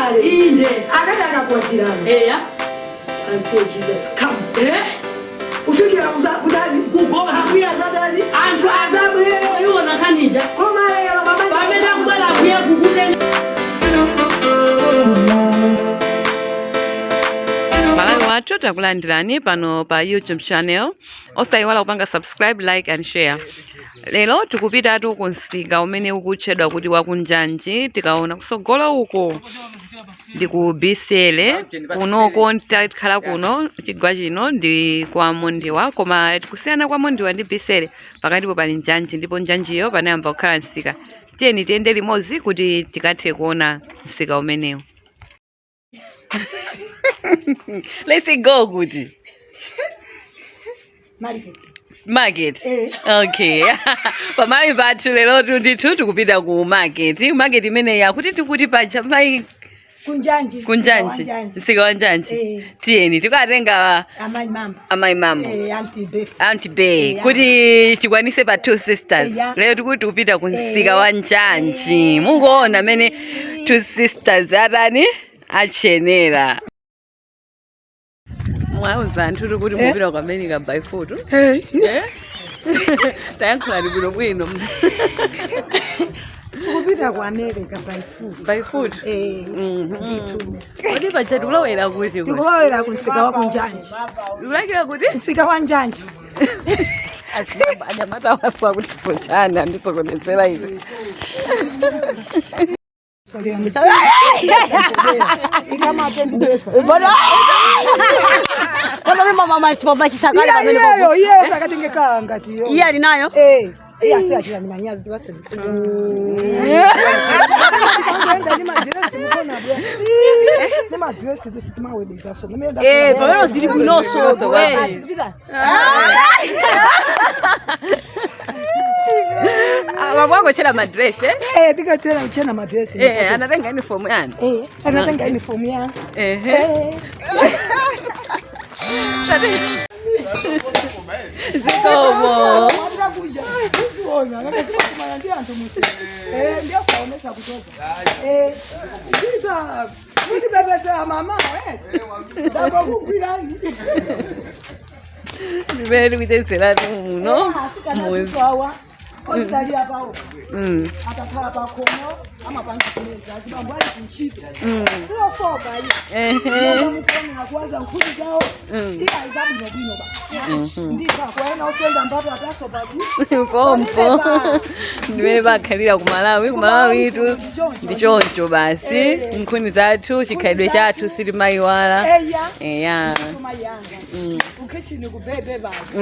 kale. Inde. Akataka kuwatirana. Eya. Until Jesus come. Ufikira kudani kugoma kuya zadani. Antu azabu yeye. Uyiona kanija. Koma lero mama. Bamela kubala kuya kukutenga. Malawi watu takulandirani pano pa YouTube channel. Osayiwala kupanga subscribe, like and share. Lelo tikupita tu kunsika umene ukutchedwa kuti wakunjanji, tikaona kusogola uko ndi ku Bisele kunoko tikhala kuno chigwa chino ndi kwa Mondiwa, koma kusiyana kwa Mondiwa ndi Bisele pakatipo pali njanji, ndipo njanjiyo panayamba kukhala nsika. Tiyeni tiyende limodzi kuti tikathe kuona nsika umenewu. Let's go, Goody. Market. Okay. Pamali pathu lero tuti kupita ku market. Market imene yakuti tikuti paja mai kunjanji. Nsika wanjanji. Tiyeni tikatenga amayi mambo. Auntie Bay. Kuti tikwanise pa two sisters. Lero tikuti kupita ku nsika wanjanji. Mukuona mene two sisters atani achenera. Mwauza anthu kuti mupira kwa America by foot. Tayankhula libwino bwino. Kupita kwa America by foot. By foot. Kodi pacha tulowera kuti? Tulowera ku nsika wa kunjanji. Ulakira kuti? Nsika wa njanji. Anyamata waswa kuti sochana ndisokonezera iwe. Sorry, I'm sorry. Ikama atendi befa. Kono mama machisakala pamene popo. Yes, akatengeka ngati yo. Iya linayo? Iya si achira manyazi twase. Ni madress sitima wedeza so. Pamene zili kunoso we. Wabwango chela madress tikatela uchena madress. Anatenga uniform yani. Anatenga uniform yani. Zikomo. Ndio saonesha kutoka. Ndika. Kuti bebesa mama Dabo kukwirani. Nimeri kuitesera muno. Musawa. Osidali apawo. Atakhala pakono amapangi kuneza azibambo ali kunchito. Sio foka yi. Mukoni akwaza nkulu zawo. Iya izabu nobino ba. Ndika kwaena osenda mbapo ataso bati. Pompo. Nimere bakhalira ku Malawi itu ndichoncho basi. Nkhuni zathu chikhaidwe chathu sili mayiwala. Eya. Ukechini kubebe basi.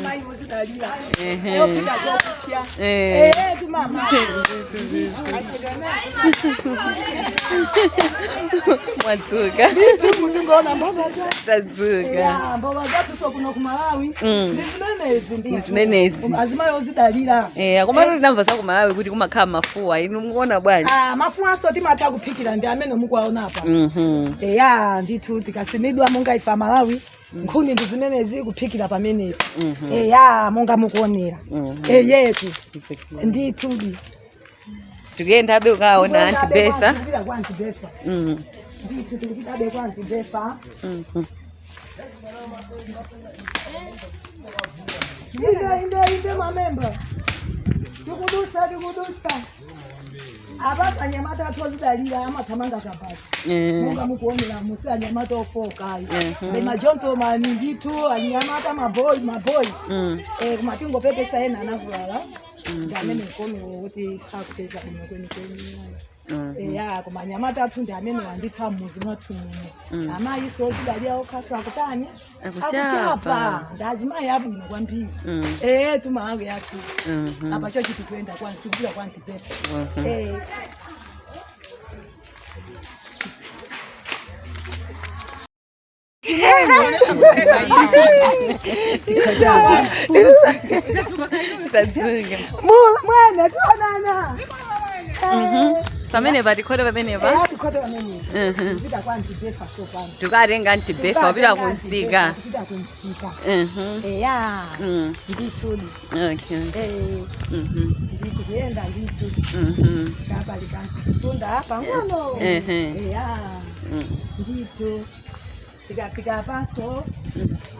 Mai osidalira. Mama. Mwatsuka. Muzingona mbona tadzuka. Mbona zatu sokuno ku Malawi. Zimenezi. Azimayi ozidalira. Koma ndinamva za ku Malawi kuti kumakhala mafuwa. Inu mukuona bwanji? Mafuwa so timata kuphikira ndi amene mukwaona apa. Ndithu tikasimidwa monga ifa Malawi. Nkhuni ndi zimenezi kuphikira pamene. Monga mukuonera. Yetu. Ndithu. Tugenda abe ukaona Auntie Betha. Ndithu tukipita abe kwa Auntie Betha. Inde mamemba. Tukudusa. Abasa anyamata atozidalira amathamanga kabasi. Munga mukuonera musi anyamata ofoka. Majonto maningito anyamata maboy. Kumatingo pepe saena anavulala. Ndamene kono kuti sakupeza kweni. Koma anyamata athu ndi amene wanditha muzi mwathu muno. Amayi so ozidalira okhasa kutani? Akuchapa. Ndazimayi abwino kwambiri. Tumawe yathu. Apa cho chitu kwenda kwa tubira kwa Auntie Betha. Mwana tuonana. Pamene patikhote pamene pa. Tikhote pamene. Kupita kwa antibefa sopano. Tukatenga antibefa kupita kunsika. Kupita kunsika. Eya. Ndithuli. Okay. Ndithi kuyenda ndithuli. Ngapha likantunda apha ngono. Eya. Ndithu. Tikafika paso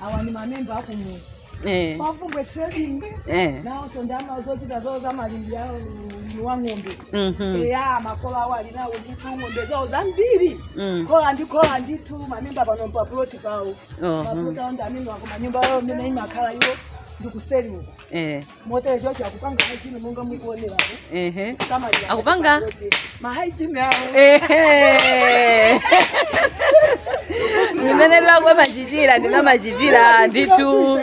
awani mamemba akumuzi. Wafungwe trading. Nawo sondama zochita zo zamalindi yawo wang'ombe. Eya makola wali nawo ndithu ng'ombe zawo zambiri. Kola ndithu mamemba pano pa plot pawo. Maplot awo ndamino ako manyumba yawo mene imakhala iwo ndikuseli uko. Motere chocho akupanga hygiene monga mukuonera ko. Akupanga ma hygiene yawo. Nimenera kwa majijira ndina majijira nditu.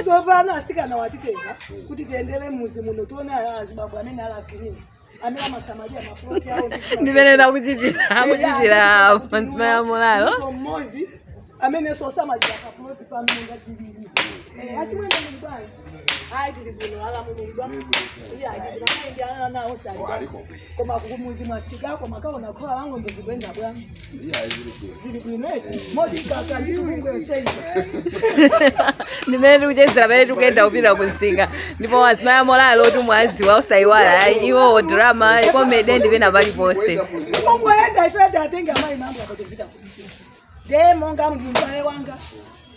Sopano asikana watitenga kuti tiendele muzi muno tuone azibabwa amene ala clean. Amela masamaria maploti yawo. Nimenera kuchitira Azimayi Amolaro. So mozi amene so samaria maploti pa munga zibiri. Achimwenda mbani. Hayi ndibino ala munga. Iya ndibana nawo sali. Koma kumuzi mwafika koma kaona khola wangu ndizibenda bwana. Zili kuineti. Modi kaka ndikungwe yosei. Nimene kuchezera pale tukenda kupita kunsika. Ndipo Azimayi Amolaro tumwaziwa usayiwala iwo drama comedy ndipena pali pose. Ngoenda ifeda atenga mai mambo akatopita kunsika. De monga mgimbaye wanga.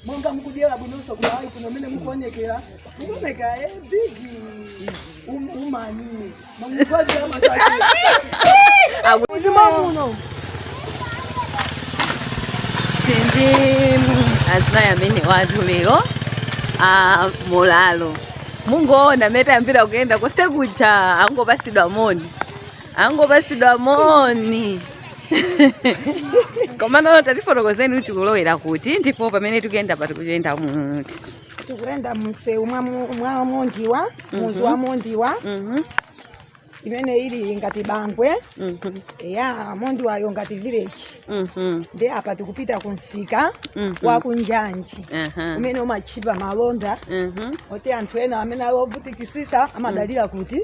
Monga mkudyera bunoso kwa hayi kuno mene mukuonekera. Mukuoneka big umani. Mangwazi ya mataki. Uzima muno. Tindi Azimayi amene watu lero Molaro. Mungoona meta mpira kugenda kose kucha angopasidwa moni. Komano tatifotokozeni kuti kulowera kuti ndipo pamene tikuyenda patikuyenda muti. Tikuyenda mseu mwa mondiwa, muzi wa mondiwa. Imene ili ngati bangwe. Ya mondiwa yo ngati village. Ndi apa tikupita kunsika wa kunjanji. Umene umachipa malonda. Oti anthu ena amene alovutikisisa amadalira kuti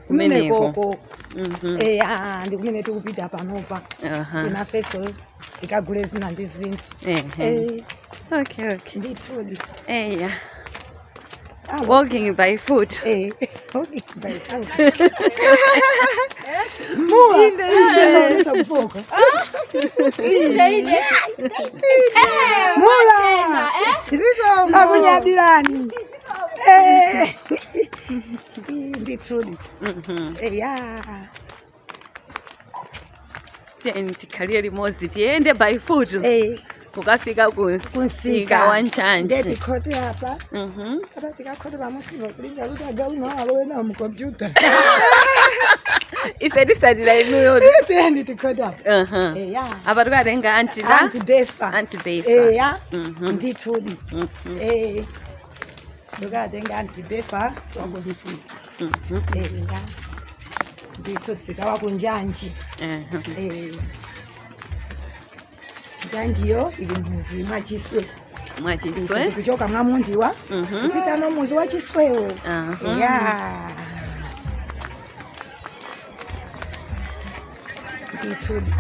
kumene koko. Eya ndi kumene tikupita panopa. Ina feso ikagule zina ndi zinthu. Okay. Ndithuli. Eya. Walking by foot. Walking by foot. Inde sakufoka. Inde. Mula. Ziko akunyadilani. Ndithuli. Eya. Tieni tikaliye limodzi tiende by foot. Kukafika kunsika wanchanji. Ndeti khote hapa. Hapa tikakhote bamusiba kulinga kuti agauna alowena mu computer. Ife disadira inuyo. Tieni tikhote hapa. Apa tukatenga antibefa. Eya. Ndithuli. Tukatenga antibefa wakusika. Eya. Ndikusika wakunjanji. Njanjiyo ili muzi mwachiswe. Kuchoka mwa mundiwa. Kupita no muzi wa chiswewo. Ya. Ndithuli.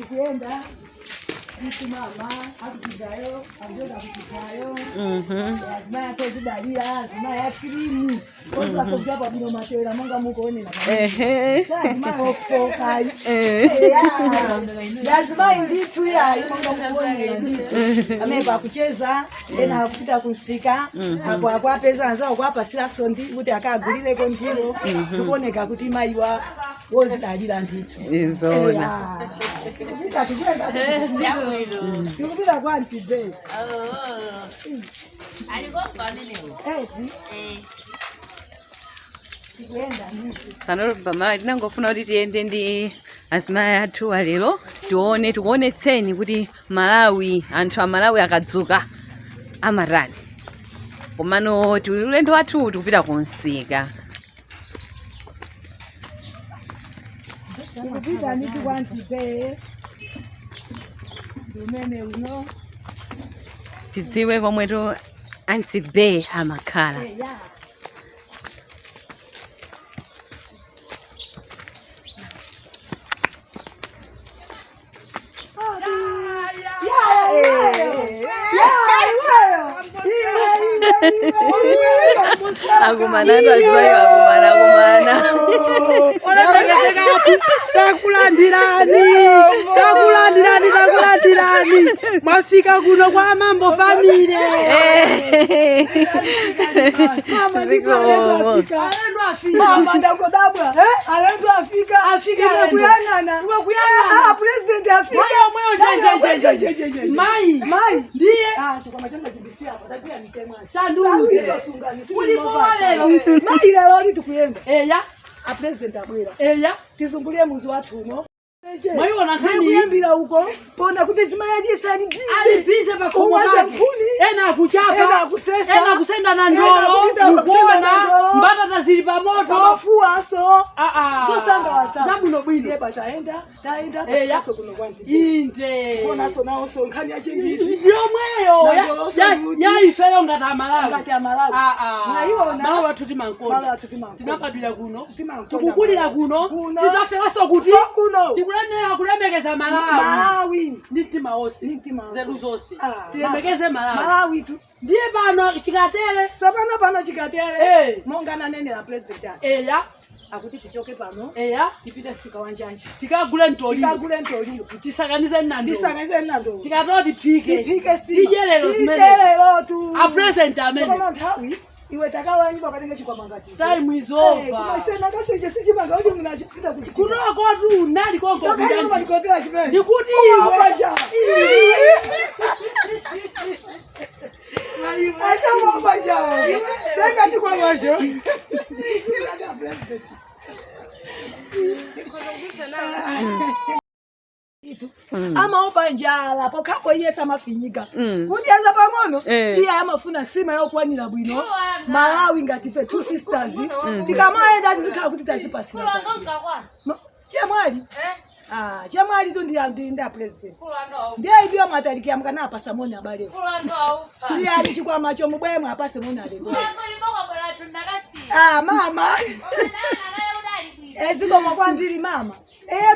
Kuenda mama akupidayo anjoza kupidayo Azimayi atozidalira Azimayi afilimu koza sokya pa bino matera monga mukoonera Azimayi ofokai Azimayi ndithu yayi monga mukoonera ndithu ameba kucheza ena akupita kunsika akwapeza anzawo kwapasira sondi kuti akagulireko ndiro zikuoneka kuti mayiwa wozidalira ndithu Tikupita kwa antibe. Pano pamala tinangofuna kuti tiende ndi Azimayi athu lero tikuonetseni kuti Malawi anthu a Malawi akadzuka amatani. Komano ulendo wathu tikupita kunsika. Tikupita ndi kwa antibe. Dumene uno. Tidziwe pomwe to Azimayi amakhala. Yeah. Agumana ndo Azimayi agumana. Takulandirani. Mwafika kuno kwa mambo family. Mama ndakodabwa. Alendo afika kuyangana. President afika. Mai. Ndiye. Tukama changa kibisia hapa. Tapia nitemwa. Tanduze. Mai leo tukuyenda. Eya. A president abwera. Eya. Tizungulie muzi wathu uno. Mai wana kani kuyambira huko. Pona kuti Azimayi A ali busy. Ali busy pakomo kake. Ena kuchapa. Ena kusesa. Ena kusenda na ndolo. Kuona. Mbata zili pa moto. Mafua so. So sanga wasa. Zabu no bwino. Taenda. Eya. So kuno kwanti. Inde. Kona so nawo so nkani achindidi. Yomweyo. Ya ifeyo ngata Malawi. Ngata Malawi. Ngaiona. Malo watuti mankona. Malo watuti mankona. Tinabadwira kuno. Tukukulira kuno. Tizafera so kuti. Kuno. Tikulenera kulemekeza Malawi. Nitima ose. Zeru zose. Tilemekeze Malawi tu. Ndiye bano chikatere. Sabana bano chikatere. Monga na nene la president. Eya. Akuti tichoke pano. Eya. Tipite sika wanjanji. Tikagule ntoliro. Tisakanize nnando. Tikatoti pike. Tijelelo tu. A present amen. Sabana nthawi. Iwe takawanyi bakatenge chikwamangati. Time is over. Kumasena kaseje sichimanga kuti munachipita kuti. Kunoko tu nali konko kunjanji. Choka ndikotela chimene. Ndikuti wapaja. Asa wapaja. Tenga chikwamangosho. Ama obanjala pokapo yesa mafinyika kuti aza pang'ono iya amafuna sima yokwanira bwino Malawi ngati fe two sisters tikamaenda tizikhala kuti tazipasira chemwali chemwali tu nda president ndiye ibiwa mataliki amkana apasa moni abale si ali chikwama cho mubwemwe apase moni alendo mama eziko makwambiri mama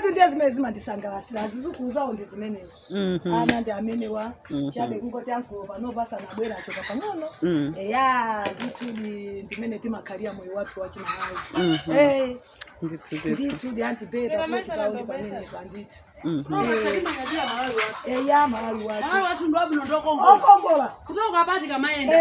tu ndiye zimezima ndisangalasira azizukuzawo ndizimenezo ana ndi amenewa chabe kungoti ankopa nobasa nabwera choka pang'ono ndithu ndimene timakhalira moyo wathu wa Malawi ndithu ndi antibeda kuti pamene pandithu Malawi wathu ndo abino ndokongola okongola kutoka apati kamaenda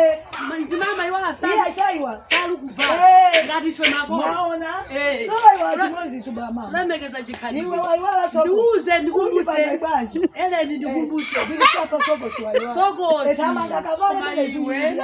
mzimama iwala saiwa salu kuvala ngati ife makolo maona saiwa chimozi tuba mama lemekeza chikhali niwe waiwala soko ndiuze ndikumbutse banje eleni ndikumbutse ndikuchapa soko siwaiwala soko ethamanga kavale iwe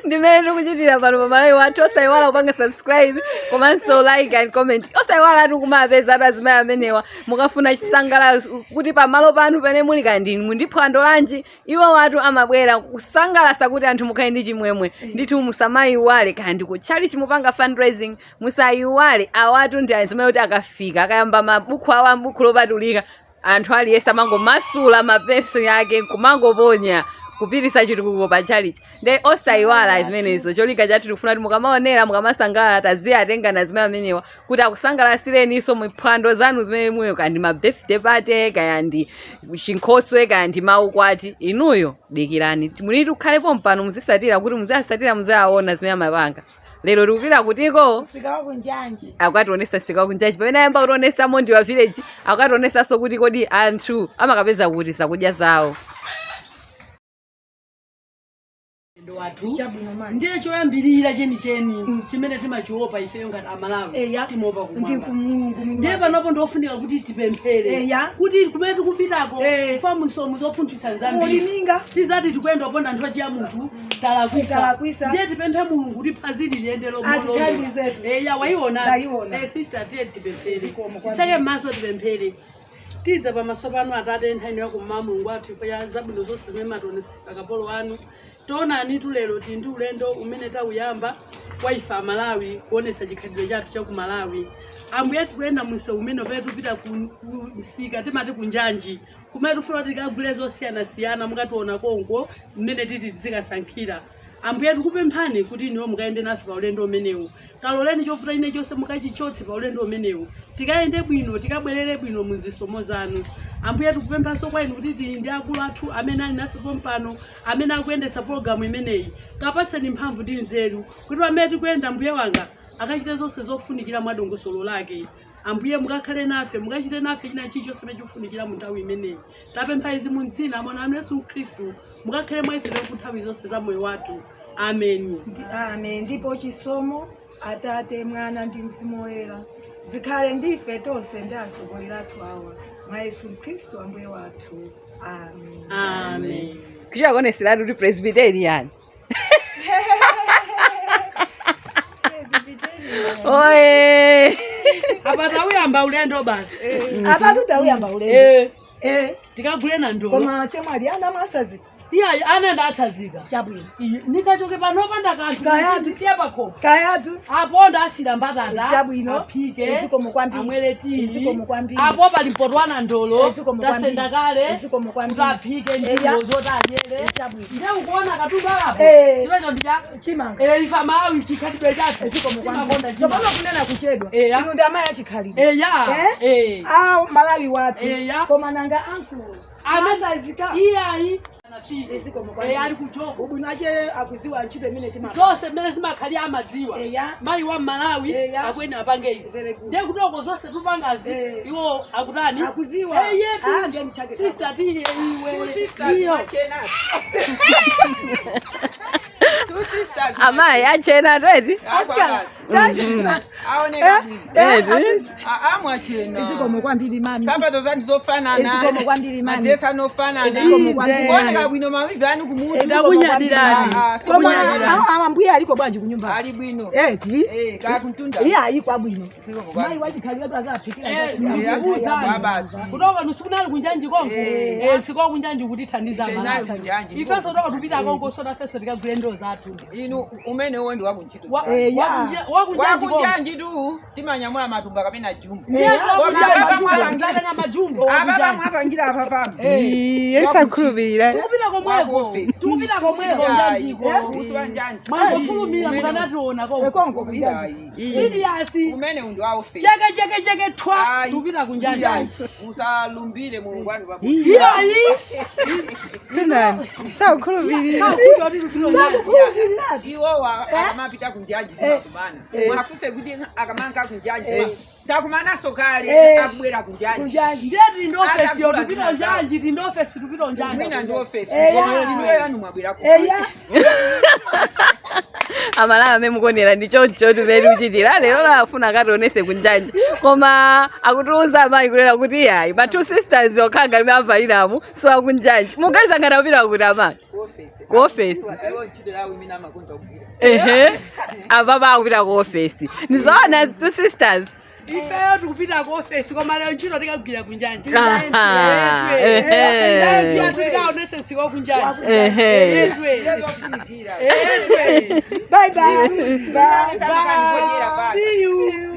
Ndimene ndikuchitira pano pa Malawi wathu osaiwala kupanga subscribe komanso like and comment. Osaiwala tikumapeza atu Azimayi amenewa mukafuna chisangalalo kuti pamalo panu pene muli kandi mundiphwando lanji iwo watu amabwera kusangalasa kuti anthu mukhale ndi chimwemwe ndithu musamayiwale kandi kutchali chimupanga fundraising musayiwale awatu ndi Azimayi kuti akafika akayamba mabuku awa buku lopatulika anthu aliyesa amangomasula mapesi yake kumangoponya kupirisa chitukuko pa charity nde osaiwala zimenezo cholinga chathu tikufuna kuti mukamaonera mukamasangalala taziya atengana Azimayi amenewa kuti akusangalasireni iso muphwando zanu zimene muyo kandi ma birthday party kandi chinkhoswe kandi maukwati inuyo dikirani muliti ukhalepo mpano muzisatira kuti muzasatira muzawaona zimene amapanga lero tikupita kutiko sikawa kunjanji akationesa sikawa kunjanji pamene ayamba kutionesa mondi wa village akationesa so kuti kodi anthu amakapeza kuti sakudya zawo ndiye choyambirira cheni chimene timachiopa ifeyo ngati Amalawi timopa kumwamba ndiye panopo ndofunika kuti tipemphere kuti kumene tikupitako famu somu zopunthwisa zambiri tizati tikuyenda uponda anthu achiya munthu talakwisa ndiye tipemphe Mulungu kuti phazili liyende lomolo waiona sister tiye tipemphere tichake m'maso tipemphere tidza pamaso pano Atate nthani yako mama Mulungu athu ifo ya zabwino zonse zimene mationesa akapolo anu Tonani tulero ndi ulendo umene tauyamba kwa ife Amalawi kuonetsa chikhalidwe chathu cha ku Malawi. Ambuye tikuyenda munsewu umene pamene tupita ku msika timati kunjanji kumene tifuna tikagule zosiyanasiyana mukationa konko mmene titi tizikasankhira. Ambuye tikupemphani kuti iniwo mukayende nafe pa ulendo umenewu. Kaloleni chofuta ine chonse mukachichotse pa ulendo umenewu. Tikayende bwino, tikabwerere bwino muzisomo zanu. Ambuye tikupemphanso kwa inu kuti tili ndi akulu athu amene ali nafe pompano, amene akuyendetsa programu imeneyi. Kapatseni mphamvu ndi nzeru kuti pamene tikuyenda Ambuye wanga akachite zonse zofunikira mwa dongosolo lake. Ambuye mukakhale nafe, mukachite nafe china chilichonse chimene chikufunikira mu nthawi imeneyi. Tapempha izi mu dzina la Mwana Yesu Khristu, mukakhale mwa ife ku nthawi zonse za moyo wathu. Amen. Amen. Ndipo chisomo Atate, Mwana ndi Mzimu Woyera zikhale ndife tonse ndi atsogoleri athu awa mwa Yesu Khristu Ambuye wathu. Amen. Amen. Kuchakonesera kuti Presbyterian. Oye. Apa tauyamba ulendo basi. Apa tauyamba ulendo. Tikagule na ndolo. Koma chemwali ana masazi. Iya anaenda atsazika. Chabwino. Nikachoke panopa ndakanthu. Kayatu siya pakhopa. Kayatu. Apo ndasira mbatata. Chabwino. Apike. Iziko mukwambiri. Amwele tizi. Iziko mukwambiri. Apo pali mpotwana ndolo. Iziko mukwambiri. Tasenda kale. Iziko mukwambiri. Apike ndilo zotanyere. Chabwino. Nde ukuona katundu alapo. Chiwecho ndija. Chimanga. Ifa Malawi chikhalidwe chathu. Iziko mukwambiri. Chimakonda Chopano kunena kuchedwa. Inu ndi amayi achikhalidwe. Malawi wathu. Koma nanga ankulu. Amasazika. Iyayi. Iziko mukwambiri. Ali kuchoka. Ubwino ache akuziwa ntchito imene timaka. Zonse mmene zimakhali amadziwa. Mayi wa Malawi akwene apange izi. Ndiye kutoko zonse tupangazi iwo akutani? Akuziwa. Ndiye ndichake. Sister tiye iwe. Iyo. Two sisters. Amayi achena tweti. Oscar. Amwachena. Iziko mukwambiri mami. Sabato zandizofanana. Iziko mukwambiri mami. Adesa nofanana. Iziko mukwambiri. Kuoneka bwino mawivi ani kumuti. Ndakunyadirani. Koma ambuye aliko bwanji kunyumba. Ali bwino. Ti. Kakutunda. Iya ayiko bwino. Mayi wachikhalidwe azaphikira. Basi. Kutoka nusukunali kunjanji konko. Siko kunjanji kuti thandiza Malawi. Ifeso toka tupita konko sona feso tikagule ndo zathu. Inu umene wendi wakunchito. Wakunjanji tu timanyamula matumba kapena jumbo. Majumbo. Ababa mwapangira apa pamwe. Yesakhulupirira. Tukupita komweko. Tukupita komweko njanjiko. Usiwanjanji. Mwangofulumira mukanationa konko. Konko Siriasi. Umene undi wa office. Cheke twa. Tukupita kunjanji. Usalumbire Mulungu wanu baba. Iyayi. Nani? Sakhulupirira. Iwo akamapita kunjanji kumana. Mwafuse kuti akamanka kunjanji. Takumana sokale akubwera kunjanji. Ndeti ndofesi yotupita njanji, tindofesi tupita njanji. Mina ndofesi. Lino yanu mwabwera ku. Amalawi amemukonera ndichocho tumene kuchitira lero lafuna kationese kunjanji koma akutiuza amayi kulera kuti yayi ma two sisters okhaga limene avaliramu so akunjanji mukazangana kupita kuti amayi ku ofesi apapa akupita ku ofesi ndizoona two sisters Ifeyo tukupita ku office koma lero ntchito tikagwira kunjanji. Tikaonetse siko kunjanji. Bye bye. Bye. See you.